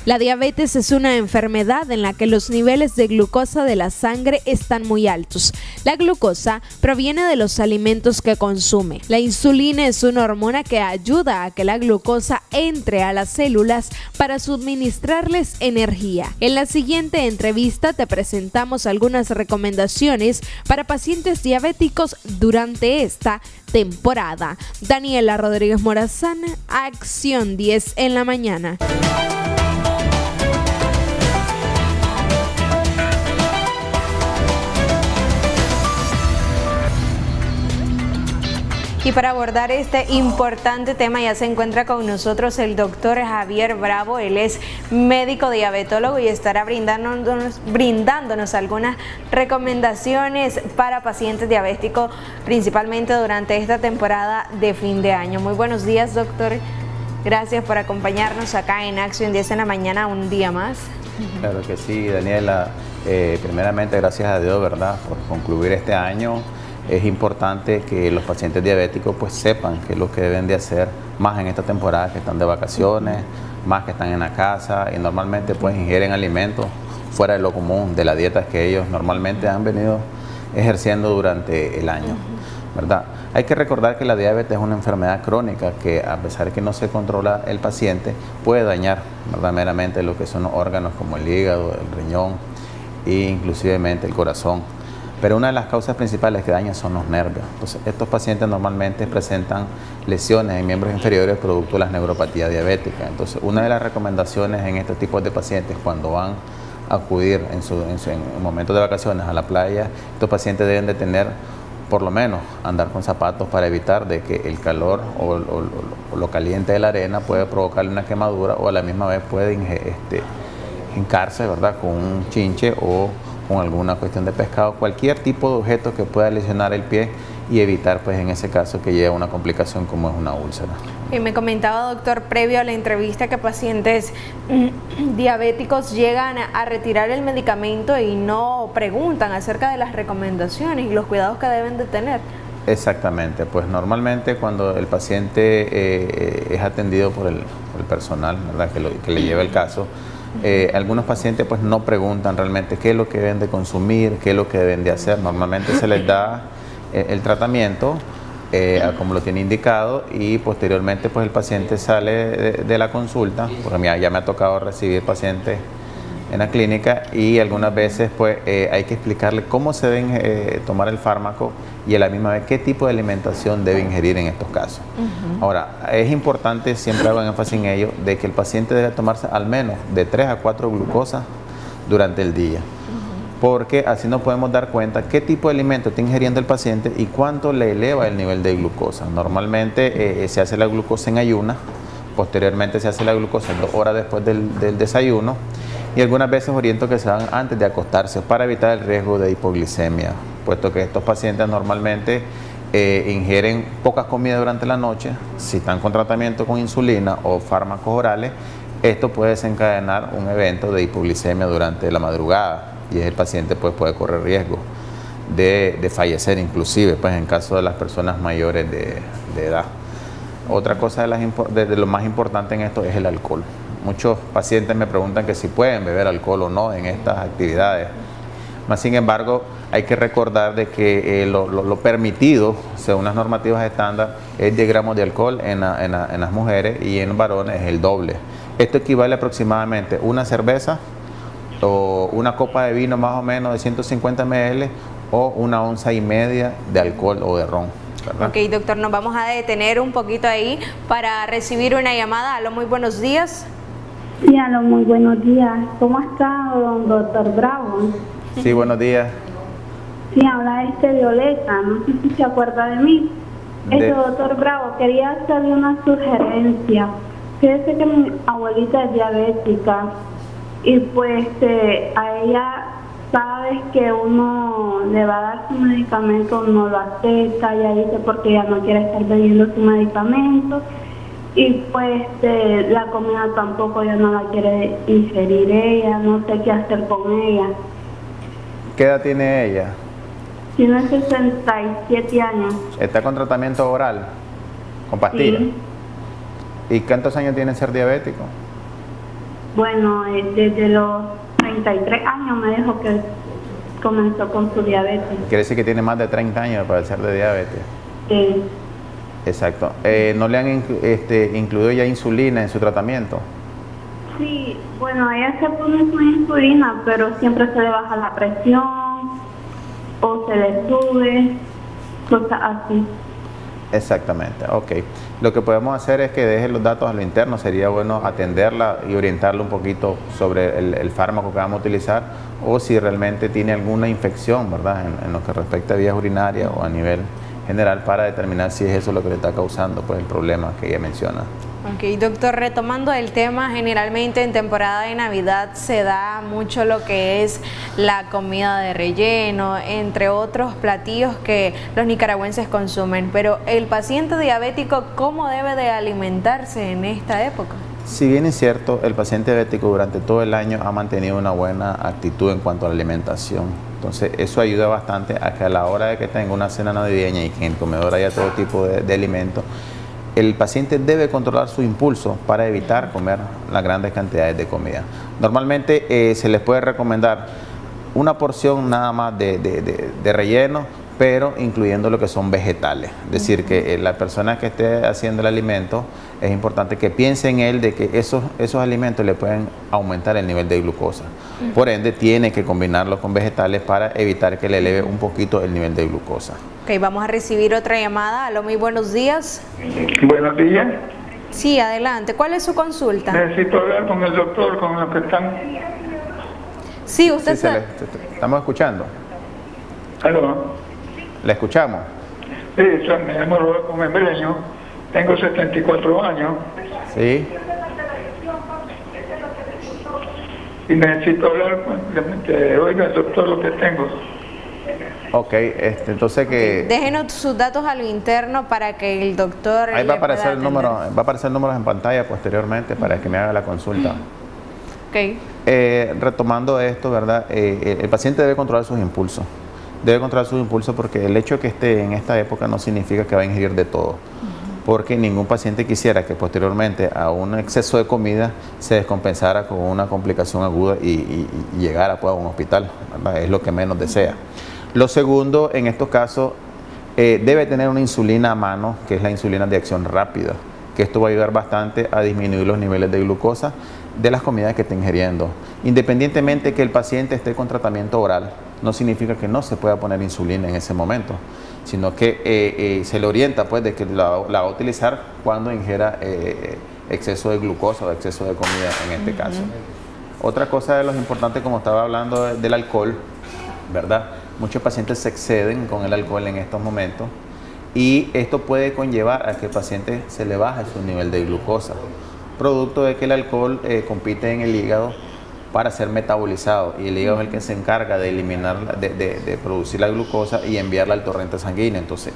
La diabetes es una enfermedad en la que los niveles de glucosa de la sangre están muy altos. La glucosa proviene de los alimentos que consume. La insulina es una hormona que ayuda a que la glucosa entre a las células para suministrarles energía. En la siguiente entrevista te presentamos algunas recomendaciones para pacientes diabéticos durante esta temporada. Daniela Rodríguez Morazán, Acción 10 en la mañana. Y para abordar este importante tema ya se encuentra con nosotros el doctor Javier Bravo. Él es médico diabetólogo y estará brindándonos algunas recomendaciones para pacientes diabéticos, principalmente durante esta temporada de fin de año. Muy buenos días, doctor. Gracias por acompañarnos acá en Acción 10 en la mañana un día más. Claro que sí, Daniela. Primeramente, gracias a Dios, ¿verdad?, por concluir este año. Es importante que los pacientes diabéticos pues sepan qué es lo que deben de hacer, más en esta temporada que están de vacaciones, más que están en la casa y normalmente pues ingieren alimentos fuera de lo común, de la dieta que ellos normalmente han venido ejerciendo durante el año, ¿verdad? Hay que recordar que la diabetes es una enfermedad crónica que, a pesar de que no se controla el paciente, puede dañar, ¿verdad?, meramente lo que son los órganos como el hígado, el riñón e inclusivemente el corazón. Pero una de las causas principales que dañan son los nervios. Entonces, estos pacientes normalmente presentan lesiones en miembros inferiores producto de las neuropatías diabéticas. Entonces, una de las recomendaciones en este tipo de pacientes cuando van a acudir en momentos de vacaciones a la playa, estos pacientes deben de tener, por lo menos, andar con zapatos para evitar de que el calor o lo caliente de la arena puede provocarle una quemadura o a la misma vez puede hincarse, ¿verdad?, con un chinche o con alguna cuestión de pescado, cualquier tipo de objeto que pueda lesionar el pie y evitar pues en ese caso que llegue a una complicación como es una úlcera. Y me comentaba, doctor, previo a la entrevista que pacientes diabéticos llegan a retirar el medicamento y no preguntan acerca de las recomendaciones y los cuidados que deben de tener. Exactamente, pues normalmente cuando el paciente es atendido por el personal, ¿verdad?, que le lleva el caso, algunos pacientes pues no preguntan realmente qué es lo que deben de consumir, qué es lo que deben de hacer. Normalmente se les da el tratamiento como lo tiene indicado y posteriormente pues el paciente sale de la consulta, porque ya me ha tocado recibir pacientes en la clínica y algunas veces pues hay que explicarle cómo se deben tomar el fármaco y a la misma vez qué tipo de alimentación debe ingerir en estos casos. Ahora, es importante, siempre hago énfasis en ello, de que el paciente debe tomarse al menos de 3 a 4 glucosas durante el día, porque así nos podemos dar cuenta qué tipo de alimento está ingiriendo el paciente y cuánto le eleva el nivel de glucosa. Normalmente se hace la glucosa en ayuna, posteriormente se hace la glucosa 2 horas después del desayuno y algunas veces oriento que se hagan antes de acostarse para evitar el riesgo de hipoglicemia, puesto que estos pacientes normalmente ingieren pocas comidas durante la noche. Si están con tratamiento con insulina o fármacos orales, esto puede desencadenar un evento de hipoglicemia durante la madrugada y el paciente pues puede correr riesgo de fallecer inclusive pues en caso de las personas mayores de edad. Otra cosa de lo más importante en esto es el alcohol. Muchos pacientes me preguntan que si pueden beber alcohol o no en estas actividades. Más sin embargo, hay que recordar de que lo permitido, según las normativas estándar, es 10 gramos de alcohol en las mujeres y en varones es el doble. Esto equivale aproximadamente a una cerveza o una copa de vino más o menos de 150 ml o 1,5 onzas de alcohol o de ron, ¿verdad? Ok, doctor, nos vamos a detener un poquito ahí para recibir una llamada. Aló, muy buenos días. Sí, aló, muy buenos días. ¿Cómo está, doctor Bravo? Sí, buenos días. Sí, habla Violeta, no sé si se acuerda de mí. Doctor Bravo, quería hacerle una sugerencia. Fíjese que mi abuelita es diabética y pues a ella cada vez que uno le va a dar su medicamento no lo acepta, ella dice porque ella no quiere estar bebiendo su medicamento y pues la comida tampoco ya no la quiere ingerir ella, no sé qué hacer con ella. ¿Qué edad tiene ella? Tiene 67 años. ¿Está con tratamiento oral? ¿Con pastillas? Sí. ¿Y cuántos años tiene ser diabético? Bueno, desde los 33 años me dijo que comenzó con su diabetes. Quiere decir que tiene más de 30 años de padecer de diabetes. Sí. Exacto. ¿No le han incluido ya insulina en su tratamiento? Sí, bueno, ella se pone su insulina, pero siempre se le baja la presión o se le sube, cosas así. Exactamente, ok. Lo que podemos hacer es que deje los datos a lo interno, sería bueno atenderla y orientarla un poquito sobre el fármaco que vamos a utilizar o si realmente tiene alguna infección, ¿verdad? En lo que respecta a vías urinarias o a nivel general para determinar si es eso lo que le está causando pues el problema que ella menciona. Ok, doctor, retomando el tema, generalmente en temporada de Navidad se da mucho lo que es la comida de relleno, entre otros platillos que los nicaragüenses consumen, pero el paciente diabético, ¿cómo debe de alimentarse en esta época? Si bien es cierto, el paciente diabético durante todo el año ha mantenido una buena actitud en cuanto a la alimentación. Entonces, eso ayuda bastante a que a la hora de que tenga una cena navideña y que en el comedor haya todo tipo de alimentos, el paciente debe controlar su impulso para evitar comer las grandes cantidades de comida. Normalmente se les puede recomendar una porción nada más de relleno, pero incluyendo lo que son vegetales. Es decir, que la persona que esté haciendo el alimento, es importante que piense en él de que esos alimentos le pueden aumentar el nivel de glucosa. Por ende, tiene que combinarlo con vegetales para evitar que le eleve un poquito el nivel de glucosa. Ok, vamos a recibir otra llamada. Aló, muy buenos días. Buenos días. Sí, adelante. ¿Cuál es su consulta? Necesito hablar con el doctor, con los que están... Sí, usted Sí, estamos escuchando. ¿Aló? ¿La escuchamos? Sí, me llamo Rodolfo Membreño, tengo 74 años. Sí. Y necesito hablar, que oiga el doctor lo que tengo. Ok, entonces que... Déjenos sus datos a lo interno para que el doctor... Ahí va a aparecer el número, va a aparecer el número en pantalla posteriormente para que me haga la consulta. Ok. Retomando esto, ¿verdad? El paciente debe controlar sus impulsos. Debe controlar sus impulsos porque el hecho de que esté en esta época no significa que va a ingerir de todo. Porque ningún paciente quisiera que posteriormente a un exceso de comida se descompensara con una complicación aguda y llegara pues, a un hospital, ¿verdad? Es lo que menos desea. Lo segundo, en estos casos, debe tener una insulina a mano, que es la insulina de acción rápida, que esto va a ayudar bastante a disminuir los niveles de glucosa de las comidas que esté ingiriendo. Independientemente que el paciente esté con tratamiento oral, no significa que no se pueda poner insulina en ese momento, sino que se le orienta pues de que la va a utilizar cuando ingiera exceso de glucosa o exceso de comida en este caso. Otra cosa de los importantes, como estaba hablando del alcohol, ¿verdad? Muchos pacientes se exceden con el alcohol en estos momentos y esto puede conllevar a que el paciente se le baje su nivel de glucosa, producto de que el alcohol compite en el hígado para ser metabolizado y el hígado es el que se encarga de eliminar, de producir la glucosa y enviarla al torrente sanguíneo. Entonces,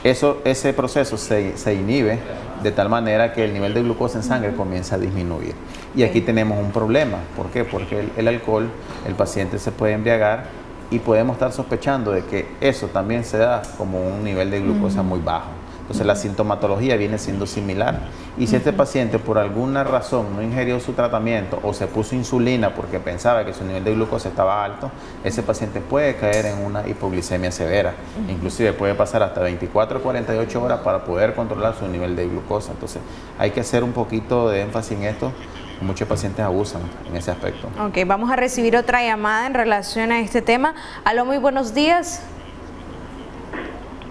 ese proceso se inhibe de tal manera que el nivel de glucosa en sangre comienza a disminuir. Y aquí tenemos un problema. ¿Por qué? Porque el alcohol, el paciente se puede embriagar y podemos estar sospechando de que eso también se da como un nivel de glucosa muy bajo. Entonces la sintomatología viene siendo similar. Y si este paciente por alguna razón no ingirió su tratamiento o se puso insulina porque pensaba que su nivel de glucosa estaba alto, ese paciente puede caer en una hipoglicemia severa. Inclusive puede pasar hasta 24 o 48 horas para poder controlar su nivel de glucosa. Entonces hay que hacer un poquito de énfasis en esto. Muchos pacientes abusan en ese aspecto. Ok, vamos a recibir otra llamada en relación a este tema. Aló, muy buenos días.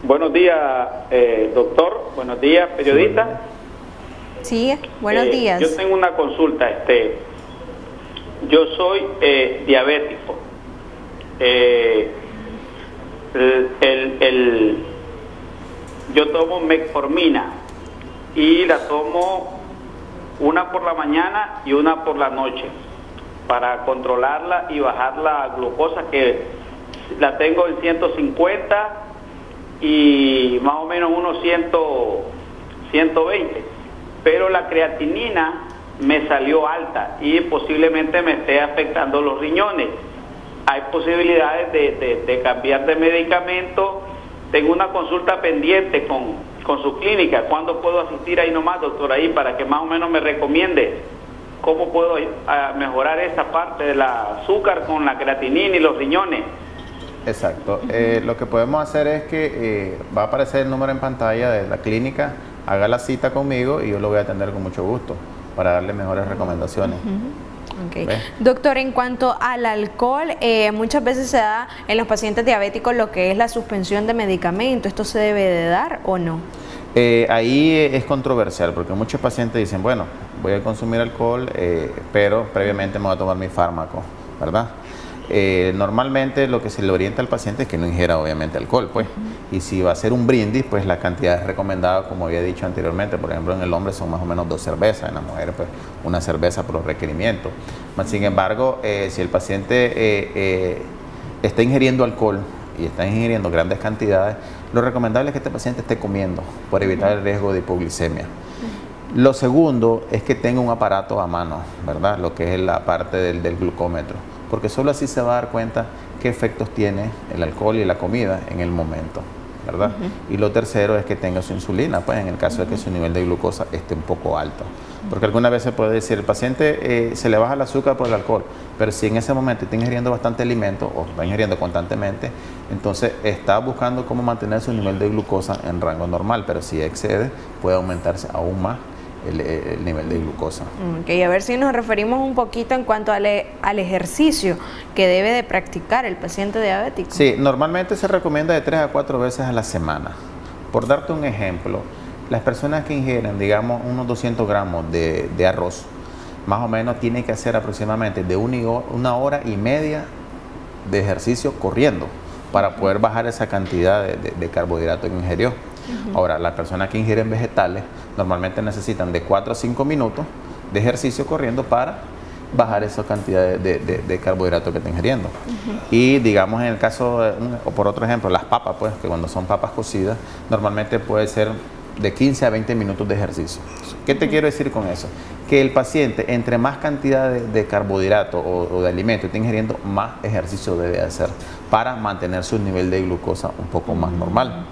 Buenos días, doctor. Buenos días, periodista. Sí, buenos días. Yo tengo una consulta. Yo soy diabético. Yo tomo metformina y la tomo una por la mañana y una por la noche para controlarla y bajar la glucosa, que la tengo en 150 y más o menos unos 120, pero la creatinina me salió alta y posiblemente me esté afectando los riñones. Hay posibilidades de cambiar de medicamento. Tengo una consulta pendiente con su clínica. ¿Cuándo puedo asistir ahí nomás, doctor, ahí para que más o menos me recomiende ¿cómo puedo mejorar esa parte del azúcar con la creatinina y los riñones? Exacto. Lo que podemos hacer es que va a aparecer el número en pantalla de la clínica, haga la cita conmigo y yo lo voy a atender con mucho gusto para darle mejores recomendaciones. Okay. Doctor, en cuanto al alcohol, muchas veces se da en los pacientes diabéticos lo que es la suspensión de medicamentos. ¿Esto se debe de dar o no? Ahí es controversial porque muchos pacientes dicen, bueno, voy a consumir alcohol, pero previamente me voy a tomar mi fármaco, ¿verdad? Normalmente lo que se le orienta al paciente es que no ingiera obviamente alcohol, pues, y si va a ser un brindis, pues la cantidad es recomendada, como había dicho anteriormente. Por ejemplo, en el hombre son más o menos 2 cervezas, en la mujer pues una cerveza por los requerimientos. Sin embargo, si el paciente está ingiriendo alcohol y está ingiriendo grandes cantidades, lo recomendable es que este paciente esté comiendo por evitar el riesgo de hipoglicemia. Lo segundo es que tenga un aparato a mano, ¿verdad? Lo que es la parte del glucómetro, porque solo así se va a dar cuenta qué efectos tiene el alcohol y la comida en el momento, ¿verdad? Y lo tercero es que tenga su insulina, pues en el caso de que su nivel de glucosa esté un poco alto. Porque algunas veces puede decir, el paciente se le baja el azúcar por el alcohol, pero si en ese momento está ingiriendo bastante alimento o está ingiriendo constantemente, entonces está buscando cómo mantener su nivel de glucosa en rango normal, pero si excede puede aumentarse aún más el nivel de glucosa. Ok, a ver si nos referimos un poquito en cuanto al ejercicio que debe de practicar el paciente diabético. Sí, normalmente se recomienda de 3 a 4 veces a la semana. Por darte un ejemplo, las personas que ingieren, digamos, unos 200 gramos de arroz, más o menos tienen que hacer aproximadamente de 1 hora y media de ejercicio corriendo para poder bajar esa cantidad de carbohidratos que ingirió. Ahora, las personas que ingieren vegetales normalmente necesitan de 4 a 5 minutos de ejercicio corriendo para bajar esa cantidad de carbohidratos que está ingiriendo. Y digamos en el caso, o por otro ejemplo, las papas, pues, que cuando son papas cocidas, normalmente puede ser de 15 a 20 minutos de ejercicio. ¿Qué te quiero decir con eso? Que el paciente, entre más cantidad de carbohidratos o de alimento esté ingiriendo, más ejercicio debe hacer para mantener su nivel de glucosa un poco más normal.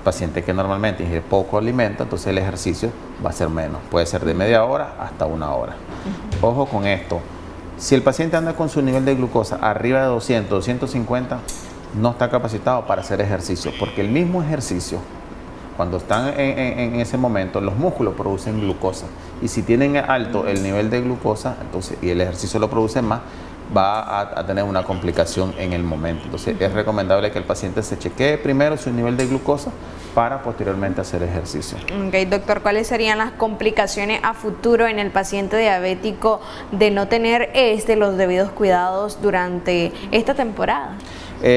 Paciente que normalmente ingiere poco alimento, entonces el ejercicio va a ser menos, puede ser de media hora hasta 1 hora. Ojo con esto, si el paciente anda con su nivel de glucosa arriba de 200, 250, no está capacitado para hacer ejercicio, porque el mismo ejercicio, cuando están en ese momento, los músculos producen glucosa, y si tienen alto el nivel de glucosa, entonces, y el ejercicio lo produce más, va a tener una complicación en el momento. Entonces es recomendable que el paciente se chequee primero su nivel de glucosa para posteriormente hacer ejercicio. Ok, doctor, ¿cuáles serían las complicaciones a futuro en el paciente diabético de no tener los debidos cuidados durante esta temporada?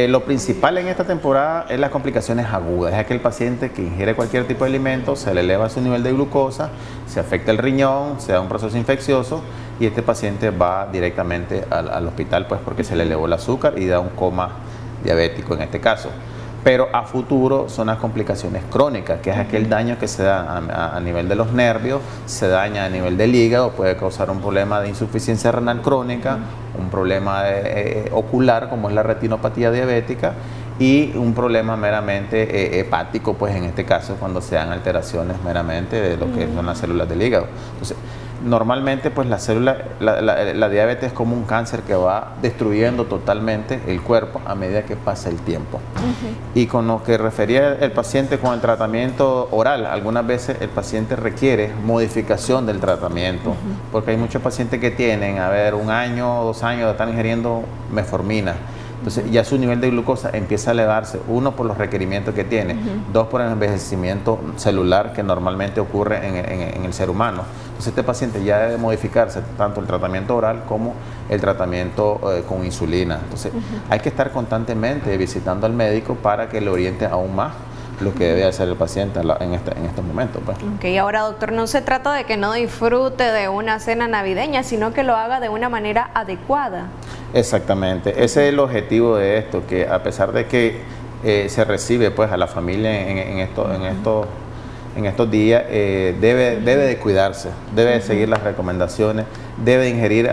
Lo principal en esta temporada es las complicaciones agudas, es aquel paciente que ingiere cualquier tipo de alimento, se le eleva su nivel de glucosa, se afecta el riñón, se da un proceso infeccioso y este paciente va directamente al hospital, pues porque se le elevó el azúcar y da un coma diabético en este caso. Pero a futuro son las complicaciones crónicas, que es aquel daño que se da a nivel de los nervios, se daña a nivel del hígado, puede causar un problema de insuficiencia renal crónica, un problema ocular como es la retinopatía diabética y un problema meramente hepático, pues en este caso cuando se dan alteraciones meramente de lo que son las células del hígado. Entonces, normalmente pues la diabetes es como un cáncer que va destruyendo totalmente el cuerpo a medida que pasa el tiempo. Y con lo que refería el paciente con el tratamiento oral, algunas veces el paciente requiere modificación del tratamiento, porque hay muchos pacientes que tienen, 1 año o 2 años de estar ingiriendo metformina. Entonces ya su nivel de glucosa empieza a elevarse, 1 por los requerimientos que tiene, 2 por el envejecimiento celular que normalmente ocurre en el ser humano. Entonces este paciente ya debe modificarse tanto el tratamiento oral como el tratamiento con insulina. Entonces hay que estar constantemente visitando al médico para que le oriente aún más lo que debe hacer el paciente en estos momentos. Pues. Ok, ahora doctor, no se trata de que no disfrute de una cena navideña, sino que lo haga de una manera adecuada. Exactamente, ese es el objetivo de esto, que a pesar de que se recibe pues a la familia en estos en estos días, debe de cuidarse, debe de seguir las recomendaciones, debe de ingerir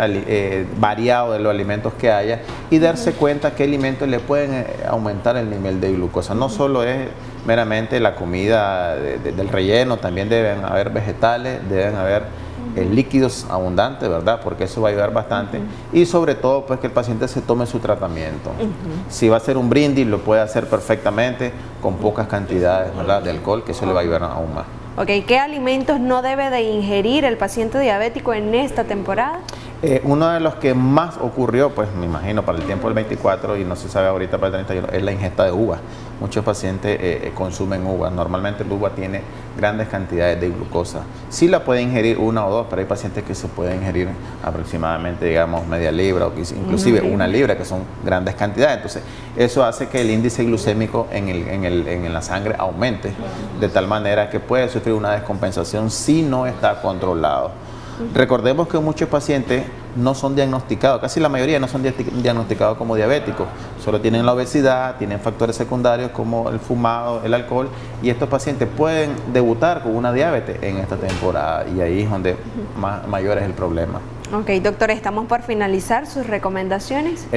variado de los alimentos que haya y darse cuenta qué alimentos le pueden aumentar el nivel de glucosa. No solo es meramente la comida del relleno, también deben haber vegetales, deben haber líquidos abundantes, ¿verdad? Porque eso va a ayudar bastante. Y sobre todo, pues que el paciente se tome su tratamiento. Si va a hacer un brindis, lo puede hacer perfectamente con pocas cantidades, ¿verdad?, de alcohol, que eso le va a ayudar aún más. Ok, ¿qué alimentos no debe de ingerir el paciente diabético en esta temporada? Uno de los que más ocurrió, pues me imagino para el tiempo del 24 y no se sabe ahorita para el 31, es la ingesta de uvas. Muchos pacientes consumen uvas. Normalmente el uva tiene grandes cantidades de glucosa. Sí la puede ingerir una o dos, pero hay pacientes que se pueden ingerir aproximadamente, digamos, media libra o inclusive una libra, que son grandes cantidades. Entonces, eso hace que el índice glucémico en la sangre aumente, de tal manera que puede sufrir una descompensación si no está controlado. Recordemos que muchos pacientes no son diagnosticados, casi la mayoría no son diagnosticados como diabéticos, solo tienen la obesidad, tienen factores secundarios como el fumado, el alcohol, y estos pacientes pueden debutar con una diabetes en esta temporada y ahí es donde mayor es el problema. Ok, doctor, estamos por finalizar sus recomendaciones.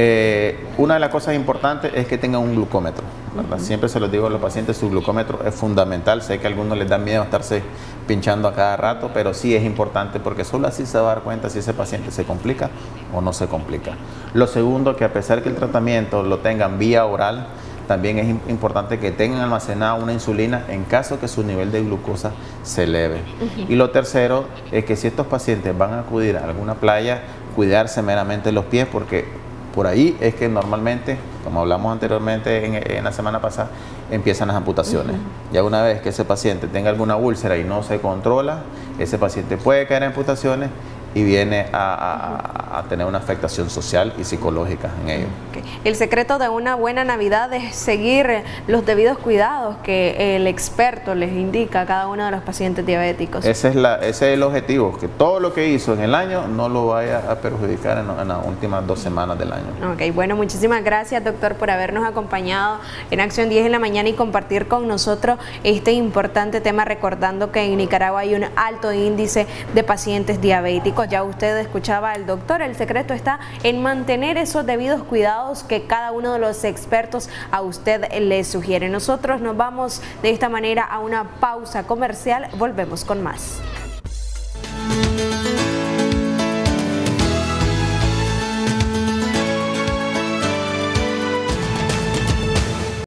Una de las cosas importantes es que tengan un glucómetro, ¿verdad? Siempre se los digo a los pacientes, su glucómetro es fundamental. Sé que a algunos les da miedo estarse pinchando a cada rato, pero sí es importante porque solo así se va a dar cuenta si ese paciente se complica o no se complica. Lo segundo, que a pesar que el tratamiento lo tengan vía oral, también es importante que tengan almacenada una insulina en caso que su nivel de glucosa se eleve. Y lo tercero es que si estos pacientes van a acudir a alguna playa, cuidarse meramente los pies, porque por ahí es que normalmente, como hablamos anteriormente en la semana pasada, empiezan las amputaciones. Ya una vez que ese paciente tenga alguna úlcera y no se controla, ese paciente puede caer en amputaciones y viene a tener una afectación social y psicológica en ello. Okay. El secreto de una buena Navidad es seguir los debidos cuidados que el experto les indica a cada uno de los pacientes diabéticos. Ese es el objetivo, que todo lo que hizo en el año no lo vaya a perjudicar en las últimas 2 semanas del año. Ok, bueno, muchísimas gracias, doctor, por habernos acompañado en Acción 10 en la mañana y compartir con nosotros este importante tema, recordando que en Nicaragua hay un alto índice de pacientes diabéticos. Ya usted escuchaba al doctor, el secreto está en mantener esos debidos cuidados que cada uno de los expertos a usted le sugiere. Nosotros nos vamos de esta manera a una pausa comercial, volvemos con más.